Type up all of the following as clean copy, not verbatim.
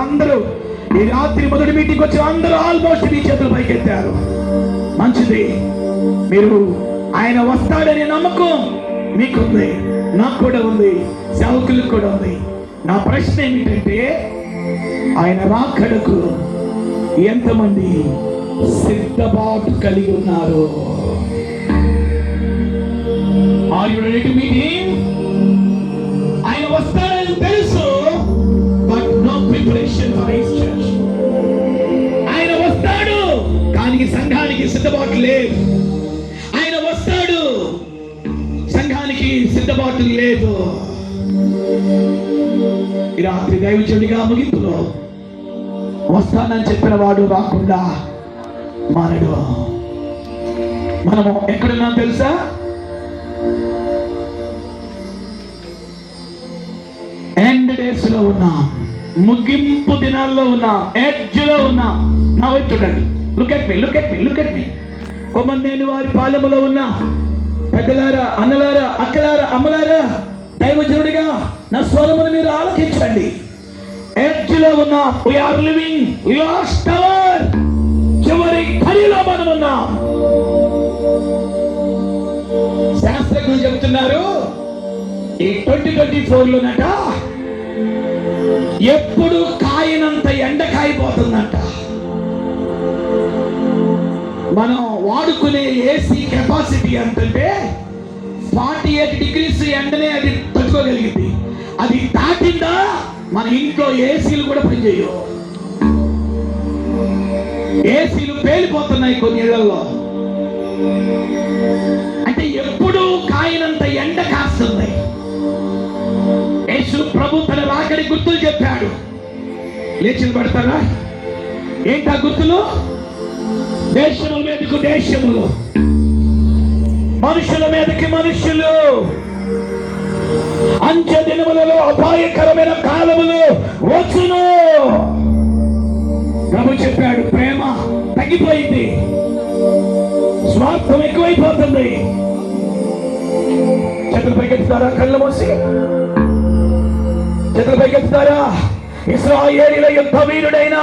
అందరూ ఈ రాత్రి మొదటి మీటింగ్ వచ్చి అందరూ ఆల్మోస్ట్ మీ చేతులు పైకెత్తారు. మంచిది. మీరు ఆయన వస్తాడనే నమ్మకం మీకుంది, నాకు కూడా ఉంది, సేవకులకు కూడా ఉంది. నా ప్రశ్న ఏమిటంటే, ఆయన రాకడకు ఎంతమంది సిద్ధపాటు కలిగి ఉన్నారు? Are you ready to meet him? ఆయన వస్తాడని తెలుసు, but no preparation for his church. ఆయన వస్తాడు కానీ సంఘానికి సిద్ధపాటు లేదు. ఆయన వస్తాడు, సంఘానికి సిద్ధపాటు లేదు. ఈ రాత్రి దైవజనుడిగా ముగింపులో వస్తానని చెప్పిన వాడు రాకుండా మానడు. మనము ఎక్కడున్నాం తెలుసా? ఎండ్ డేస్ లో ఉన్నాం, ముగింపు దినాల్లో ఉన్నాం, ఎడ్జ్ లో ఉన్నాం. నా వైపు చూడండి. Look at me. కొమ్మందేని వారి పాలెములో ఉన్న పెద్దలారా, అన్నలారా, అక్కలారా, అమ్మలారా, దైవజనుడిగా నా స్వరమును మీరు ఆలకించండి. ఎడ్జ్ లో ఉన్నాం. We are living last hour. చివరి ఖరీలో మనం ఉన్నాం. శాస్త్రజ్ఞులు చెబుతున్నారు, ఈ 2024లోనట ఎప్పుడు కాయనంత ఎండ కాయిపోతుందంట. మనం వాడుకునే ఏసీ కెపాసిటీ అంటే 48 degrees ఎండనే అది తట్టుకోగలిగింది. అది దాటిందా మన ఇంట్లో ఏసీలు కూడా పనిచేయవు. ఏసీలు పేలిపోతున్నాయి కొన్ని ఇళ్లలో. అంటే ఎప్పుడు కాయనంత ఎండ కాస్తుంది. యేసు ప్రభు తన రాకడి గుర్తులు చెప్పాడు. లేచి పడతారా? ఏంటా గుర్తులు? దేశముల మీదకు దేశములు, మనుషుల మీదకి మనుషులు, అంచె దినములలో అపాయకరమైన కాలములు వచ్చును. ప్రభు చెప్పాడు, ప్రేమ తగ్గిపోయింది, స్వార్థం ఎక్కువైపోతుంది. చేతులు పైకెత్తుతారా? కళ్ళు మూసి చేతులు పైకెత్తుతారా? ఇశ్రాయేలీయుల యుద్ధ వీరుడైన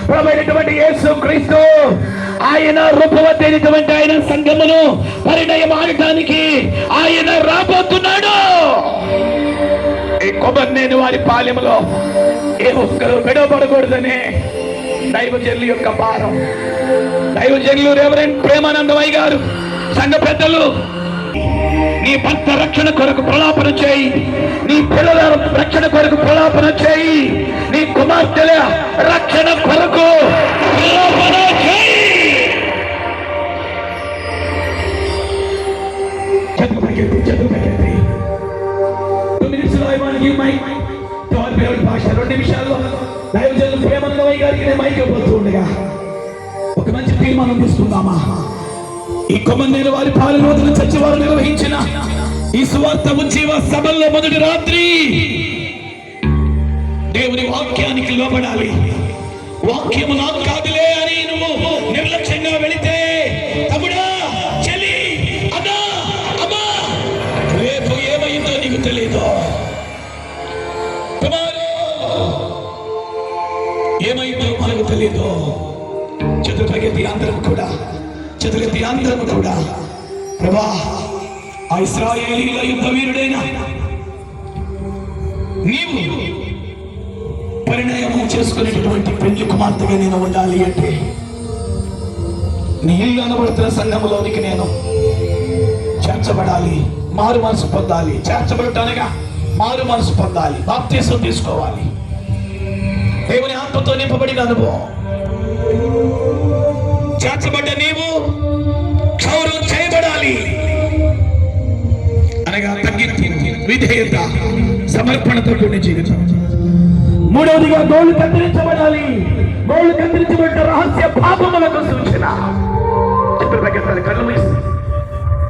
ప్రభువైనటువంటి యేసు క్రీస్తు ఆయన రూపవద్దైనటువంటి ఆయన సంఘమును పరిణయం ఆడటానికి ఆయన రాబోతున్నాడు. ఈ కొబ్బరినేని వారి పాలెములో ఏ ఒక్కరు విడవబడకూడదనే దైవజనుల యొక్క భారం. దైవజనులు రెవరెండ్ ప్రేమానందమయ్య గారు, సంఘ పెద్దలు, నీ భర్త రక్షణ కొరకు ప్రలాపన చేయి, నీ పిల్లల రక్షణ కొరకు ప్రలాపన చేయి, నీ కుమార్తెల రక్షణ కొరకు ప్రలాపన చేయి. చదువుకెత్తి 2 నిమిషాలు ఇవ్వడానికి మైక్ భాష 2 నిమిషాల్లో దైవజనులు ప్రేమానందమయ్య గారికి నేను మైక్ ఇవ్వబోతూ ఉండగా ఒక మంచి తీర్మానం తీసుకుందామా? ఈ కొమ్మనేని వారి పాలనోదన చర్చి వారు నిర్వహించిన ఈ సువార్త ఉజ్జీవ సభల్లో మొదటి రాత్రి దేవుని వాక్యానికి లోబడాలి. వాక్యము నాకు కాదులే అని నువ్వు నిర్లక్ష్యంగా వెళితే, తమ్ముడా, చెల్లి, అన్నా, అమ్మా, రేపు ఏమైందో నీకు తెలియదు. ఏమైందో మనకు తెలియదు. చతుర్భగతి అందరం కూడా ప్రభా, ఆ ఇశ్రాయేలీయుల యుద్ధ వీరుడైన నీవు పరిణయం చేసుకునేటటువంటి పెళ్లి కుమార్తెగా నేను ఉండాలి అంటే నీ ఇల్లు అనబడుతున్న సంఘములోనికి నేను చేర్చబడాలి, మారు మనసు పొందాలి. చేర్చబడటానగా మారు మనసు పొందాలి, బాప్తిసం తీసుకోవాలి, దేవుని ఆత్మతో నింపబడిన అనుభవం. చేర్చబడ్డ నీవు క్షౌరం చేయబడాలి అనగా తగ్గింపు, విధేయత, సమర్పణతో కూడిన జీవితం. మూడవదిగా గోళ్ళు కత్తిరించబడాలి. గోళ్ళు కత్తిరించబడ్డ రహస్య పాపములకు సూచన. చిత్రపగతాలు కళ్ళు మూసి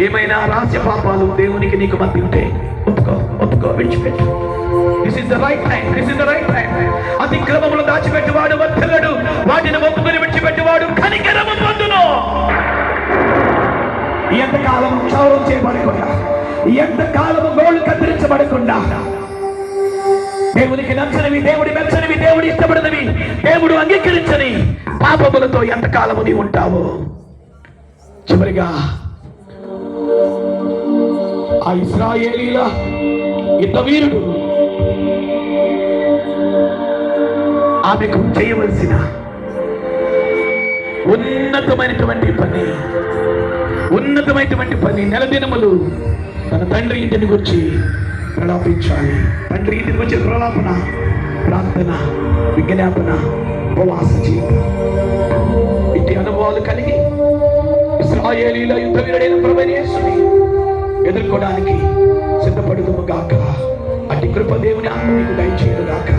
ఏమైనా రహస్య పాపాలు దేవునికి నీకు మధ్య ఉంటే ఒప్పుకో, విడిచిపెట్టు. This is the right time. అతిక్రమములు దాచిపెట్టువాడు వర్ధలడు, వాటిని ఒప్పుకొని విడిచిపెట్టువాడు కనికరము పొందును. ఎంతకాలము క్షౌరం చేయబడకుండా, ఎంతకాలము గోళ్ళు కత్తిరించబడకుండా, దేవునికి నచ్చనివి, దేవుడి మెచ్చనివి చేయనివి, దేవుడు ఇష్టపడినవి, దేవుడు అంగీకరించని పాపములతో ఎంతకాలము నీవు ఉంటావు? చివరిగా ఆ ఇశ్రాయేలీల యుద్ధ వీరుడు ఆమెకు చేయవలసిన ఉన్నతమైనటువంటి పని నెలదినములు తన తండ్రి ఇంటిని వచ్చి ప్రలాపించాలి. తండ్రి ఇంటికి వచ్చే ప్రలాపన, ప్రార్థన, విజ్ఞాపన, ఉపవాస జీవితం. ఇట్టి అనుభవాలు కలిగి ఇశ్రాయేలీల యుద్ధ వీరుడైన ప్రభువైన యేసుని ఎదుర్కోవడానికి సిద్ధపడుదుము గాక. అట్టి కృప దేవుని ఆత్మ మీకు దయచేయును గాక.